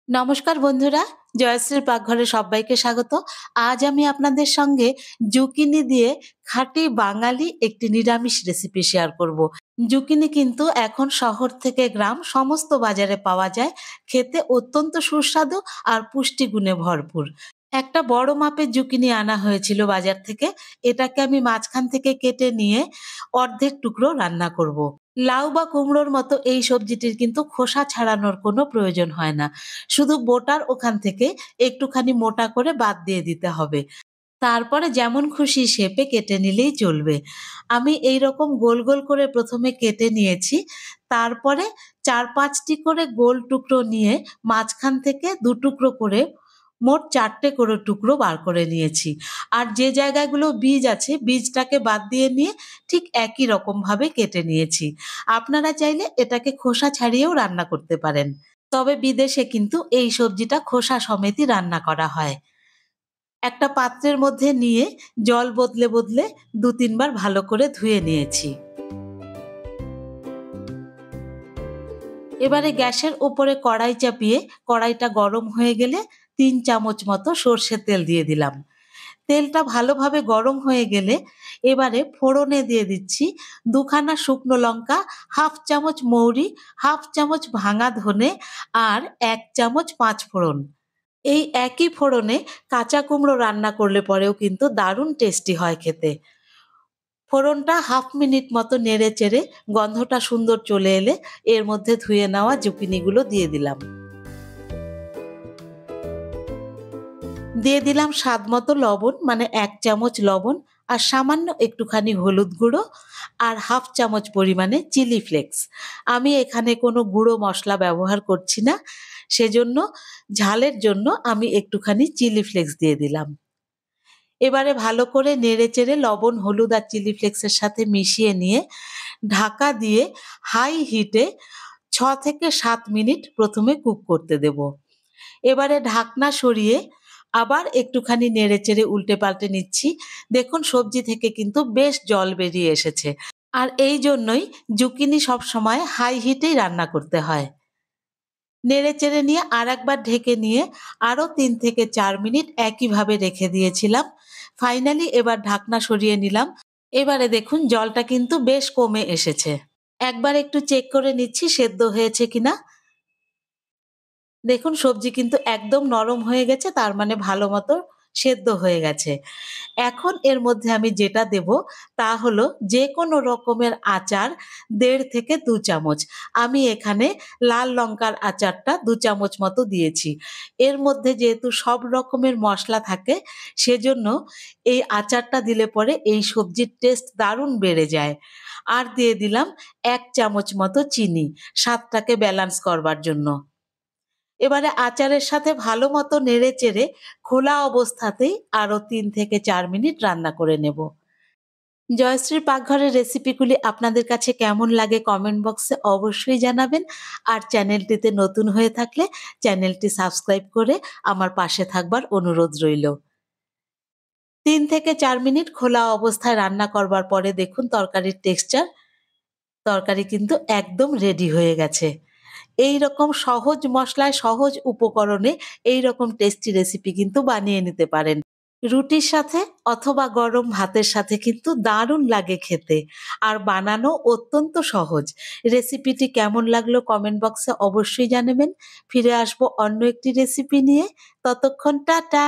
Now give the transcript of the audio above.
নমস্কার বন্ধুরা, জয়শ্রীর পাকঘরে সবাইকে স্বাগত। আজ আমি আপনাদের সঙ্গে জুকিনি দিয়ে খাঁটি বাঙালি একটি নিরামিষ রেসিপি শেয়ার করব। জুকিনি কিন্তু এখন শহর থেকে গ্রাম সমস্ত বাজারে পাওয়া যায়। খেতে অত্যন্ত সুস্বাদু আর পুষ্টিগুণে ভরপুর। একটা বড় মাপের জুকিনি আনা হয়েছিল বাজার থেকে। এটাকে আমি মাঝখান থেকে কেটে নিয়ে অর্ধেক টুকরো রান্না করব। লাউ বা কুমড়োর মতো এই সবজিটির কিন্তু খোসা ছাড়ানোর কোনো প্রয়োজন হয় না। শুধু বোটার ওখান থেকে একটুখানি মোটা করে বাদ দিয়ে দিতে হবে। তারপরে যেমন খুশি শেপে কেটে নিলেই চলবে। আমি এইরকম গোল, গোল করে ১ম এ কেটে নিয়েছি। তারপরে ৪-৫ টি করে গোল টুকরো নিয়ে মাঝখান থেকে ২ টুকরো করে মোট ৪ টে করে টুকরো বার করে নিয়েছি। আর যে জায়গাগুলো বীজ আছে বীজটাকে বাদ দিয়ে নিয়ে ঠিক একই রকমভাবে কেটে নিয়েছি। আপনারা চাইলে এটাকে খোসা ছাড়িয়েও রান্না করতে পারেন। তবে বিদেশে কিন্তু এই সবজিটা খোসা সমেতই রান্না করা হয়। একটা পাত্রের মধ্যে নিয়ে জল বদলে, বদলে ২-৩ বার ভালো করে ধুয়ে নিয়েছি। এবারে গ্যাসের উপরে কড়াই চাপিয়ে কড়াইটা গরম হয়ে গেলে ৩ চামচ মতো সর্ষের তেল দিয়ে দিলাম। তেলটা ভালোভাবে গরম হয়ে গেলে এবারে ফোড়নে দিয়ে দিচ্ছি ২ খানা শুকনো লঙ্কা, ১/২ চামচ মৌরি, ১/২ চামচ ভাঙা ধনে আর ১ চামচ পাঁচফোড়ন। এই একই ফোড়নে কাঁচা কুমড়ো রান্না করলে পরেও কিন্তু দারুণ টেস্টি হয় খেতে। ফোড়নটা ১/২ মিনিট মতো নেড়ে-চেড়ে গন্ধটা সুন্দর চলে এলে এর মধ্যে ধুয়ে নেওয়া জুকিনিগুলো দিয়ে দিলাম। দিয়ে দিলাম স্বাদ মতো লবণ, মানে ১ চামচ লবণ আর সামান্য একটুখানি হলুদ গুঁড়ো আর ১/২ চামচ পরিমাণে চিলি ফ্লেক্স। আমি এখানে কোনো গুঁড়ো মসলা ব্যবহার করছি না, সেজন্য ঝালের জন্য আমি একটুখানি চিলি ফ্লেক্স দিয়ে দিলাম। এবারে ভালো করে নেড়েচেড়ে লবণ, হলুদ আর চিলি ফ্লেক্সের সাথে মিশিয়ে নিয়ে ঢাকা দিয়ে হাই হিটে ৬ থেকে ৭ মিনিট ১ম এ কুক করতে দেব। এবারে ঢাকনা সরিয়ে আবার একটুখানি নেড়েচেড়ে উল্টে-পাল্টে নিচ্ছি। দেখুন সবজি থেকে কিন্তু বেশ জল বেরিয়ে এসেছে। আর এই জন্যই জুকিনি সবসময় হাই হিটেই রান্না করতে হয়। নেড়েচেড়ে নিয়ে আরেকবার ঢেকে নিয়ে আরো ৩ থেকে ৪ মিনিট একইভাবে রেখে দিয়েছিলাম। ফাইনালি এবার ঢাকনা সরিয়ে নিলাম। এবারে দেখুন জলটা কিন্তু বেশ কমে এসেছে। একবার একটু চেক করে নিচ্ছি সেদ্ধ হয়েছে কিনা। দেখুন সবজি কিন্তু একদম নরম হয়ে গেছে, তার মানে ভালো মতো সেদ্ধ হয়ে গেছে। এখন এর মধ্যে আমি যেটা দেব তা হলো যেকোনো রকমের আচার ১.৫ থেকে ২ চামচ। আমি এখানে লাল লঙ্কার আচারটা ২ চামচ মতো দিয়েছি। এর মধ্যে যেহেতু সব রকমের মসলা থাকে সেজন্য এই আচারটা দিলে পরে এই সবজির টেস্ট দারুণ বেড়ে যায়। আর দিয়ে দিলাম ১ চামচ মতো চিনি স্বাদটাকে ব্যালেন্স করবার জন্য। এবারে আচারের সাথে ভালো মতো নেড়েচেড়ে খোলা অবস্থাতেই আরো ৩ থেকে ৪ মিনিট রান্না করে নেব। জয়শ্রীর পাকঘরের রেসিপিগুলি আপনাদের কাছে কেমন লাগে কমেন্ট বক্সে অবশ্যই জানাবেন। আর চ্যানেলটিতে নতুন হয়ে থাকলে চ্যানেলটি সাবস্ক্রাইব করে আমার পাশে থাকবার অনুরোধ রইল। ৩ থেকে ৪ মিনিট খোলা অবস্থায় রান্না করবার পরে দেখুন তরকারির টেক্সচার। তরকারি কিন্তু একদম রেডি হয়ে গেছে। এইরকম সহজ মসলায় সহজ উপকরণে এইরকম টেস্টি রেসিপি কিন্তু বানিয়ে নিতে পারেন। রুটির সাথে অথবা গরম ভাতের সাথে কিন্তু দারুণ লাগে খেতে। আর বানানো অত্যন্ত সহজ। রেসিপিটি কেমন লাগলো কমেন্ট বক্সে অবশ্যই জানাবেন। ফিরে আসবো অন্য একটি রেসিপি নিয়ে। ততক্ষণ টাটা।